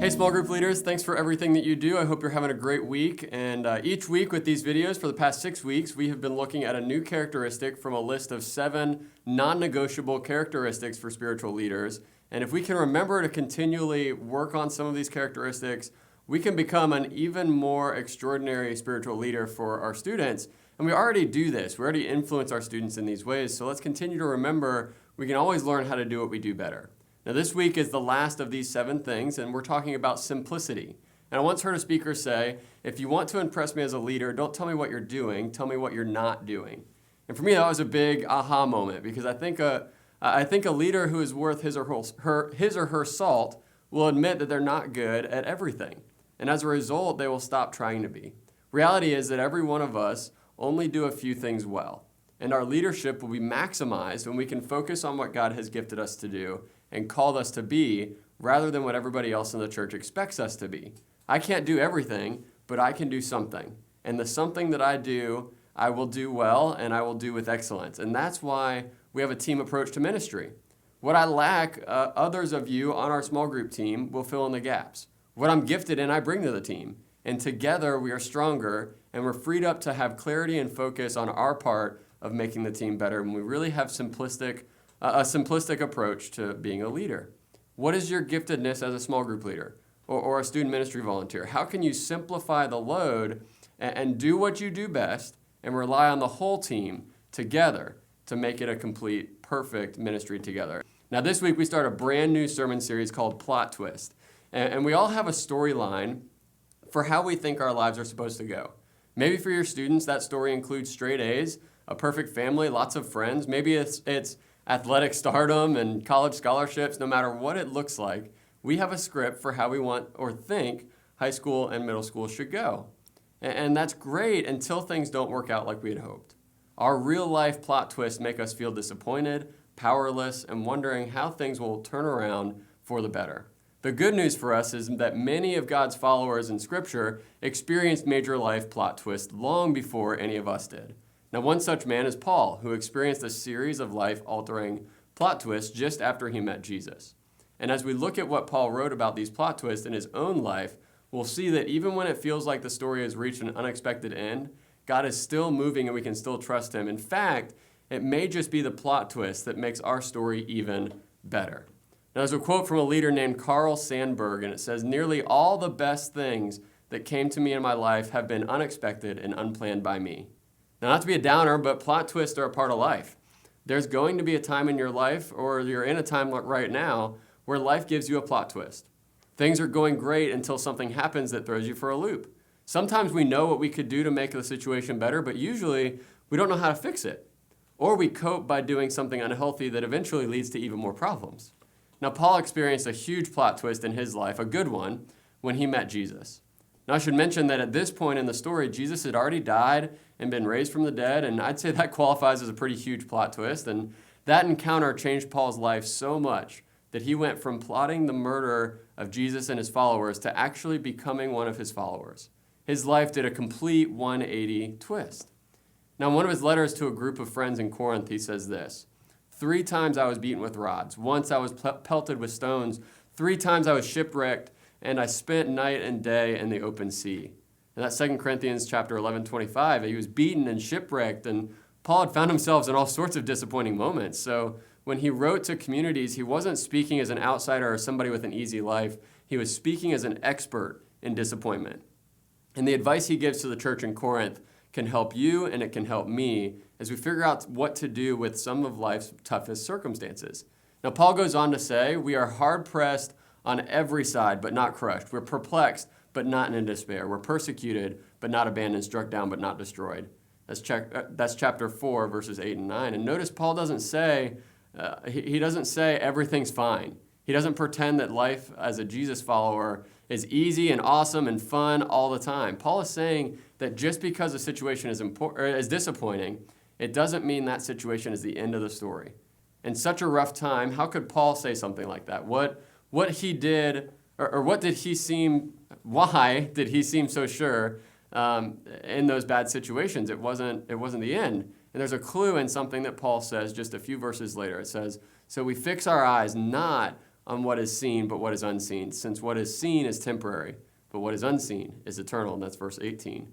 Hey, small group leaders, thanks for everything that you do. I hope you're having a great week. And each week with these videos for the past 6 weeks, we have been looking at a new characteristic from a list of 7 non-negotiable characteristics for spiritual leaders. And if we can remember to continually work on some of these characteristics, we can become an even more extraordinary spiritual leader for our students. And we already do this. We already influence our students in these ways. So let's continue to remember we can always learn how to do what we do better. Now, this week is the last of these 7 things, and we're talking about simplicity. And I once heard a speaker say, if you want to impress me as a leader, don't tell me what you're doing, tell me what you're not doing. And for me, that was a big aha moment, because I think a leader who is worth his or her salt will admit that they're not good at everything. And as a result, they will stop trying to be. Reality is that every one of us only do a few things well. And our leadership will be maximized when we can focus on what God has gifted us to do and called us to be, rather than what everybody else in the church expects us to be. I can't do everything, but I can do something. And the something that I do, I will do well, and I will do with excellence. And that's why we have a team approach to ministry. What I lack, others of you on our small group team will fill in the gaps. What I'm gifted in, I bring to the team. And together we are stronger, and we're freed up to have clarity and focus on our part of making the team better when we really have a simplistic approach to being a leader. What is your giftedness as a small group leader or a student ministry volunteer? How can you simplify the load and do what you do best and rely on the whole team together to make it a complete, perfect ministry together? Now, this week we start a brand new sermon series called Plot Twist. And we all have a storyline for how we think our lives are supposed to go. Maybe for your students, that story includes straight A's, a perfect family, lots of friends. Maybe it's athletic stardom and college scholarships. No matter what it looks like, we have a script for how we want or think high school and middle school should go. And that's great until things don't work out like we had hoped. Our real life plot twists make us feel disappointed, powerless, and wondering how things will turn around for the better. The good news for us is that many of God's followers in Scripture experienced major life plot twists long before any of us did. Now, one such man is Paul, who experienced a series of life-altering plot twists just after he met Jesus. And as we look at what Paul wrote about these plot twists in his own life, we'll see that even when it feels like the story has reached an unexpected end, God is still moving and we can still trust him. In fact, it may just be the plot twist that makes our story even better. Now, there's a quote from a leader named Carl Sandburg, and it says, "Nearly all the best things that came to me in my life have been unexpected and unplanned by me." Now, not to be a downer, but plot twists are a part of life. There's going to be a time in your life, or you're in a time right now, where life gives you a plot twist. Things are going great until something happens that throws you for a loop. Sometimes we know what we could do to make the situation better, but usually we don't know how to fix it. Or we cope by doing something unhealthy that eventually leads to even more problems. Now, Paul experienced a huge plot twist in his life, a good one, when he met Jesus. Now, I should mention that at this point in the story, Jesus had already died and been raised from the dead, and I'd say that qualifies as a pretty huge plot twist. And that encounter changed Paul's life so much that he went from plotting the murder of Jesus and his followers to actually becoming one of his followers. His life did a complete 180 twist. Now, in one of his letters to a group of friends in Corinth, he says this: 3 times I was beaten with rods. Once I was pelted with stones. 3 times I was shipwrecked, and I spent night and day in the open sea. And that's 2 Corinthians chapter 11:25. He was beaten and shipwrecked, and Paul had found himself in all sorts of disappointing moments. So when he wrote to communities, he wasn't speaking as an outsider or somebody with an easy life. He was speaking as an expert in disappointment. And the advice he gives to the church in Corinth can help you, and it can help me as we figure out what to do with some of life's toughest circumstances. Now, Paul goes on to say, we are hard-pressed on every side, but not crushed. We're perplexed, but not in despair. We're persecuted, but not abandoned, struck down, but not destroyed. That's chapter 4, verses 8 and 9. And notice Paul doesn't say, he doesn't say everything's fine. He doesn't pretend that life as a Jesus follower is easy and awesome and fun all the time. Paul is saying that just because a situation is disappointing, it doesn't mean that situation is the end of the story. In such a rough time, how could Paul say something like that? What he did, or what did he seem, why did he seem so sure in those bad situations? It wasn't the end. And there's a clue in something that Paul says just a few verses later. It says, so we fix our eyes not on what is seen, but what is unseen, since what is seen is temporary, but what is unseen is eternal. And that's verse 18.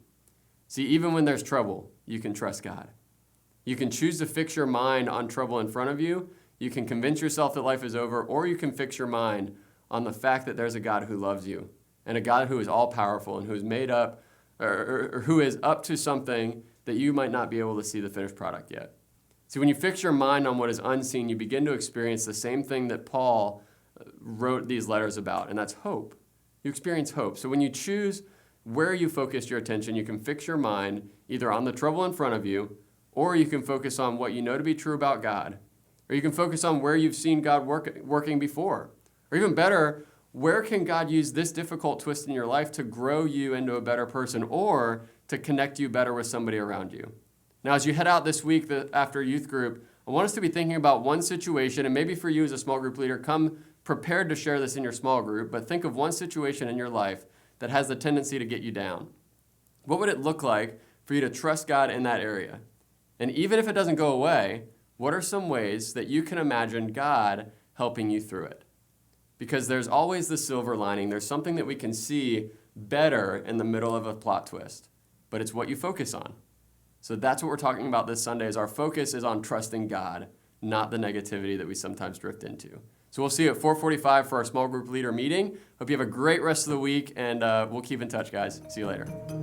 See, even when there's trouble, you can trust God. You can choose to fix your mind on trouble in front of you. You can convince yourself that life is over, or you can fix your mind on the fact that there's a God who loves you and a God who is all-powerful and who is made up or who is up to something that you might not be able to see the finished product yet. See, when you fix your mind on what is unseen, you begin to experience the same thing that Paul wrote these letters about, and that's hope. You experience hope. So when you choose where you focus your attention, you can fix your mind either on the trouble in front of you, or you can focus on what you know to be true about God, or you can focus on where you've seen God working before. Or even better, where can God use this difficult twist in your life to grow you into a better person or to connect you better with somebody around you? Now, as you head out this week after youth group, I want us to be thinking about one situation, and maybe for you as a small group leader, come prepared to share this in your small group, but think of one situation in your life that has the tendency to get you down. What would it look like for you to trust God in that area? And even if it doesn't go away, what are some ways that you can imagine God helping you through it? Because there's always the silver lining. There's something that we can see better in the middle of a plot twist, but it's what you focus on. So that's what we're talking about this Sunday, is our focus is on trusting God, not the negativity that we sometimes drift into. So we'll see you at 4:45 for our small group leader meeting. Hope you have a great rest of the week, and we'll keep in touch, guys. See you later.